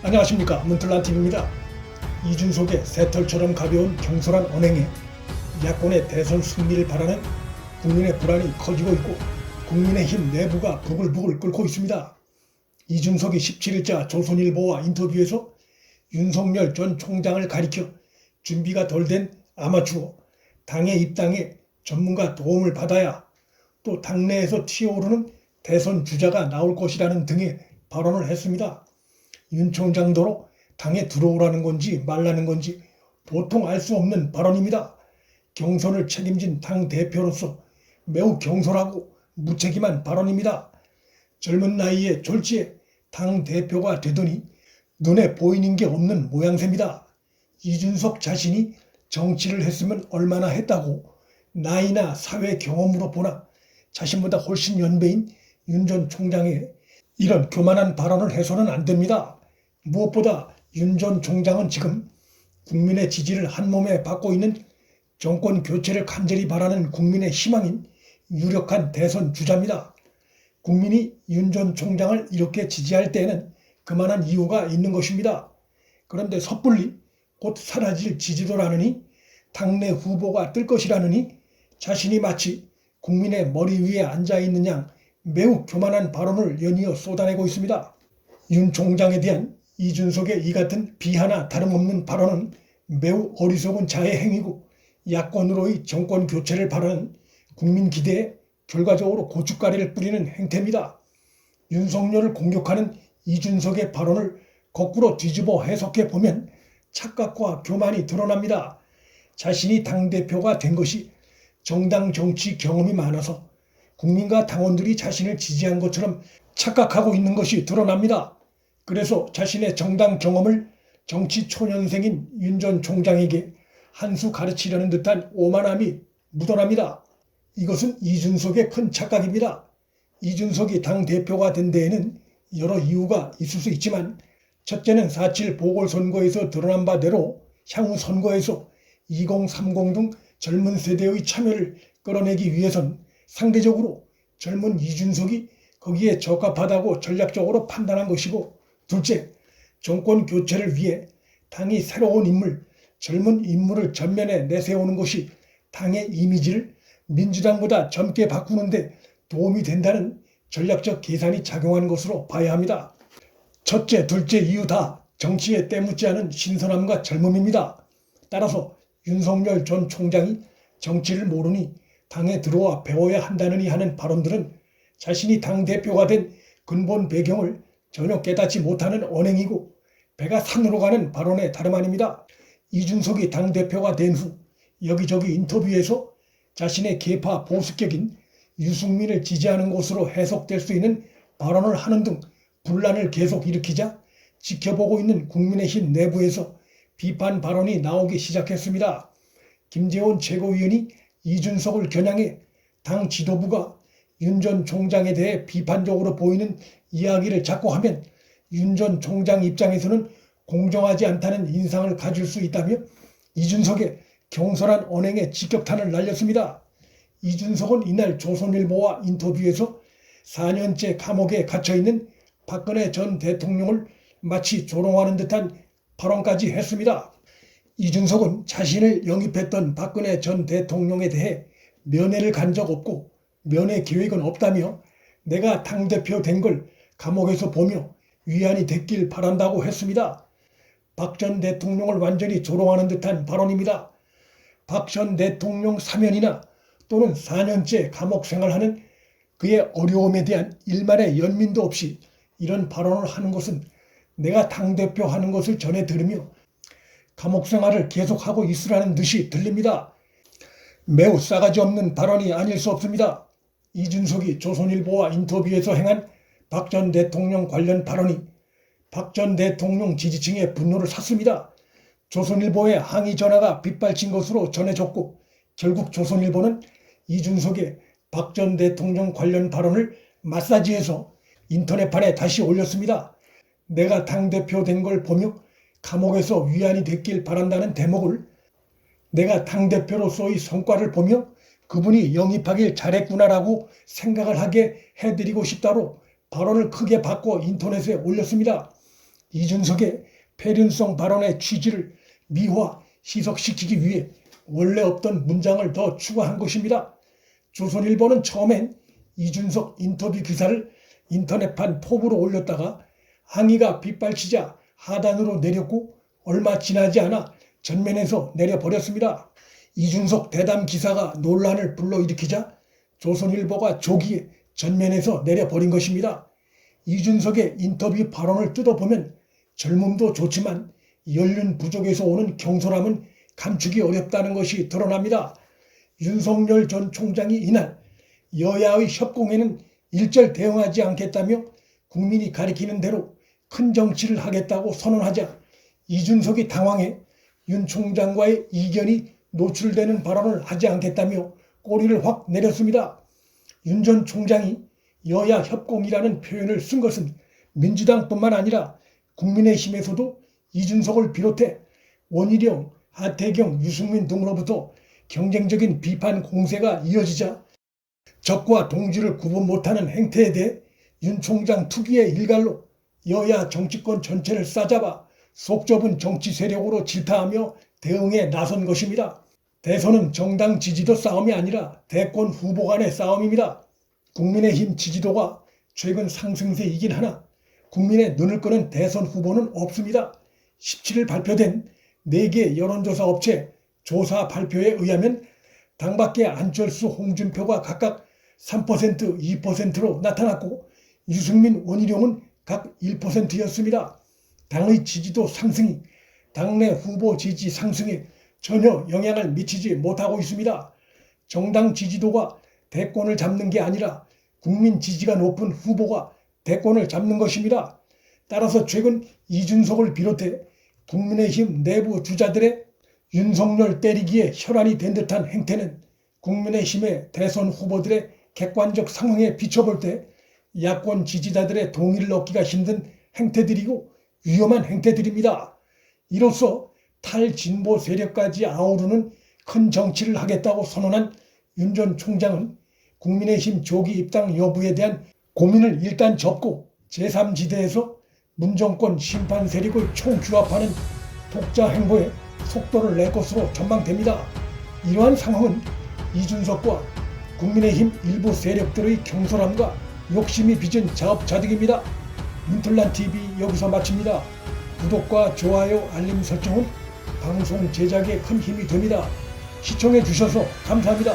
안녕하십니까, 문틀란TV입니다. 이준석의 새털처럼 가벼운 경솔한 언행에 야권의 대선 승리를 바라는 국민의 불안이 커지고 있고 국민의힘 내부가 부글부글 끓고 있습니다. 이준석이 17일자 조선일보와 인터뷰에서 윤석열 전 총장을 가리켜 준비가 덜 된 아마추어, 당의 입당에 전문가 도움을 받아야 또 당내에서 튀어오르는 대선 주자가 나올 것이라는 등의 발언을 했습니다. 윤 총장도로 당에 들어오라는 건지 말라는 건지 도통 알 수 없는 발언입니다. 경선을 책임진 당 대표로서 매우 경솔하고 무책임한 발언입니다. 젊은 나이에 졸지에 당 대표가 되더니 눈에 보이는 게 없는 모양새입니다. 이준석 자신이 정치를 했으면 얼마나 했다고 나이나 사회 경험으로 보나 자신보다 훨씬 연배인 윤 전 총장의 이런 교만한 발언을 해서는 안 됩니다. 무엇보다 윤 전 총장은 지금 국민의 지지를 한몸에 받고 있는 정권 교체를 간절히 바라는 국민의 희망인 유력한 대선 주자입니다. 국민이 윤 전 총장을 이렇게 지지할 때에는 그만한 이유가 있는 것입니다. 그런데 섣불리 곧 사라질 지지도라느니 당내 후보가 뜰 것이라느니 자신이 마치 국민의 머리 위에 앉아있는 양 매우 교만한 발언을 연이어 쏟아내고 있습니다. 윤 총장에 대한 이준석의 이 같은 비하나 다름없는 발언은 매우 어리석은 자의 행위고 야권으로의 정권 교체를 바라는 국민 기대에 결과적으로 고춧가루를 뿌리는 행태입니다. 윤석열을 공격하는 이준석의 발언을 거꾸로 뒤집어 해석해 보면 착각과 교만이 드러납니다. 자신이 당대표가 된 것이 정당 정치 경험이 많아서 국민과 당원들이 자신을 지지한 것처럼 착각하고 있는 것이 드러납니다. 그래서 자신의 정당 경험을 정치 초년생인 윤 전 총장에게 한 수 가르치려는 듯한 오만함이 묻어납니다. 이것은 이준석의 큰 착각입니다. 이준석이 당대표가 된 데에는 여러 이유가 있을 수 있지만 첫째는 4.7 보궐선거에서 드러난 바대로 향후 선거에서 2030 등 젊은 세대의 참여를 끌어내기 위해선 상대적으로 젊은 이준석이 거기에 적합하다고 전략적으로 판단한 것이고, 둘째, 정권 교체를 위해 당이 새로운 인물, 젊은 인물을 전면에 내세우는 것이 당의 이미지를 민주당보다 젊게 바꾸는 데 도움이 된다는 전략적 계산이 작용한 것으로 봐야 합니다. 첫째, 둘째 이유 다 정치에 때묻지 않은 신선함과 젊음입니다. 따라서 윤석열 전 총장이 정치를 모르니 당에 들어와 배워야 한다느니 하는 발언들은 자신이 당대표가 된 근본 배경을 전혀 깨닫지 못하는 언행이고 배가 산으로 가는 발언에 다름 아닙니다. 이준석이 당대표가 된 후 여기저기 인터뷰에서 자신의 계파 보수격인 유승민을 지지하는 것으로 해석될 수 있는 발언을 하는 등 분란을 계속 일으키자 지켜보고 있는 국민의힘 내부에서 비판 발언이 나오기 시작했습니다. 김재원 최고위원이 이준석을 겨냥해 당 지도부가 윤 전 총장에 대해 비판적으로 보이는 이야기를 자꾸 하면 윤 전 총장 입장에서는 공정하지 않다는 인상을 가질 수 있다며 이준석의 경솔한 언행에 직격탄을 날렸습니다. 이준석은 이날 조선일보와 인터뷰에서 4년째 감옥에 갇혀있는 박근혜 전 대통령을 마치 조롱하는 듯한 발언까지 했습니다. 이준석은 자신을 영입했던 박근혜 전 대통령에 대해 면회를 간 적 없고 면회 계획은 없다며 내가 당대표 된 걸 감옥에서 보며 위안이 됐길 바란다고 했습니다. 박 전 대통령을 완전히 조롱하는 듯한 발언입니다. 박 전 대통령 사면이나 또는 4년째 감옥 생활하는 그의 어려움에 대한 일말의 연민도 없이 이런 발언을 하는 것은 내가 당대표 하는 것을 전해 들으며 감옥 생활을 계속하고 있으라는 듯이 들립니다. 매우 싸가지 없는 발언이 아닐 수 없습니다. 이준석이 조선일보와 인터뷰에서 행한 박 전 대통령 관련 발언이 박 전 대통령 지지층의 분노를 샀습니다. 조선일보의 항의 전화가 빗발친 것으로 전해졌고 결국 조선일보는 이준석의 박 전 대통령 관련 발언을 마사지해서 인터넷판에 다시 올렸습니다. 내가 당대표 된 걸 보며 감옥에서 위안이 됐길 바란다는 대목을 내가 당대표로서의 성과를 보며 그분이 영입하길 잘했구나라고 생각을 하게 해드리고 싶다로 발언을 크게 바꿔 인터넷에 올렸습니다. 이준석의 폐륜성 발언의 취지를 미화, 희석시키기 위해 원래 없던 문장을 더 추가한 것입니다. 조선일보는 처음엔 이준석 인터뷰 기사를 인터넷판 폼으로 올렸다가 항의가 빗발치자 하단으로 내렸고 얼마 지나지 않아 전면에서 내려버렸습니다. 이준석 대담 기사가 논란을 불러일으키자 조선일보가 조기에 전면에서 내려버린 것입니다. 이준석의 인터뷰 발언을 뜯어보면 젊음도 좋지만 연륜 부족에서 오는 경솔함은 감추기 어렵다는 것이 드러납니다. 윤석열 전 총장이 이날 여야의 협공에는 일절 대응하지 않겠다며 국민이 가리키는 대로 큰 정치를 하겠다고 선언하자 이준석이 당황해 윤 총장과의 이견이 노출되는 발언을 하지 않겠다며 꼬리를 확 내렸습니다. 윤 전 총장이 여야 협공이라는 표현을 쓴 것은 민주당뿐만 아니라 국민의힘에서도 이준석을 비롯해 원희룡, 하태경, 유승민 등으로부터 경쟁적인 비판 공세가 이어지자 적과 동지를 구분 못하는 행태에 대해 윤 총장 특유의 일갈로 여야 정치권 전체를 싸잡아 속 좁은 정치 세력으로 질타하며 대응에 나선 것입니다. 대선은 정당 지지도 싸움이 아니라 대권 후보 간의 싸움입니다. 국민의힘 지지도가 최근 상승세이긴 하나 국민의 눈을 끄는 대선 후보는 없습니다. 17일 발표된 4개 여론조사 업체 조사 발표에 의하면 당밖에 안철수, 홍준표가 각각 3%, 2%로 나타났고 유승민, 원희룡은 각 1%였습니다. 당의 지지도 상승이 당내 후보 지지 상승에 전혀 영향을 미치지 못하고 있습니다. 정당 지지도가 대권을 잡는 게 아니라 국민 지지가 높은 후보가 대권을 잡는 것입니다. 따라서 최근 이준석을 비롯해 국민의힘 내부 주자들의 윤석열 때리기에 혈안이 된 듯한 행태는 국민의힘의 대선 후보들의 객관적 상황에 비춰볼 때 야권 지지자들의 동의를 얻기가 힘든 행태들이고 위험한 행태들입니다. 이로써 탈진보 세력까지 아우르는 큰 정치를 하겠다고 선언한 윤 전 총장은 국민의힘 조기 입당 여부에 대한 고민을 일단 접고 제3지대에서 문정권 심판 세력을 총규합하는 독자 행보에 속도를 낼 것으로 전망됩니다. 이러한 상황은 이준석과 국민의힘 일부 세력들의 경솔함과 욕심이 빚은 자업자득입니다. 민틀란TV 여기서 마칩니다. 구독과 좋아요, 알림 설정은 방송 제작에 큰 힘이 됩니다. 시청해 주셔서 감사합니다.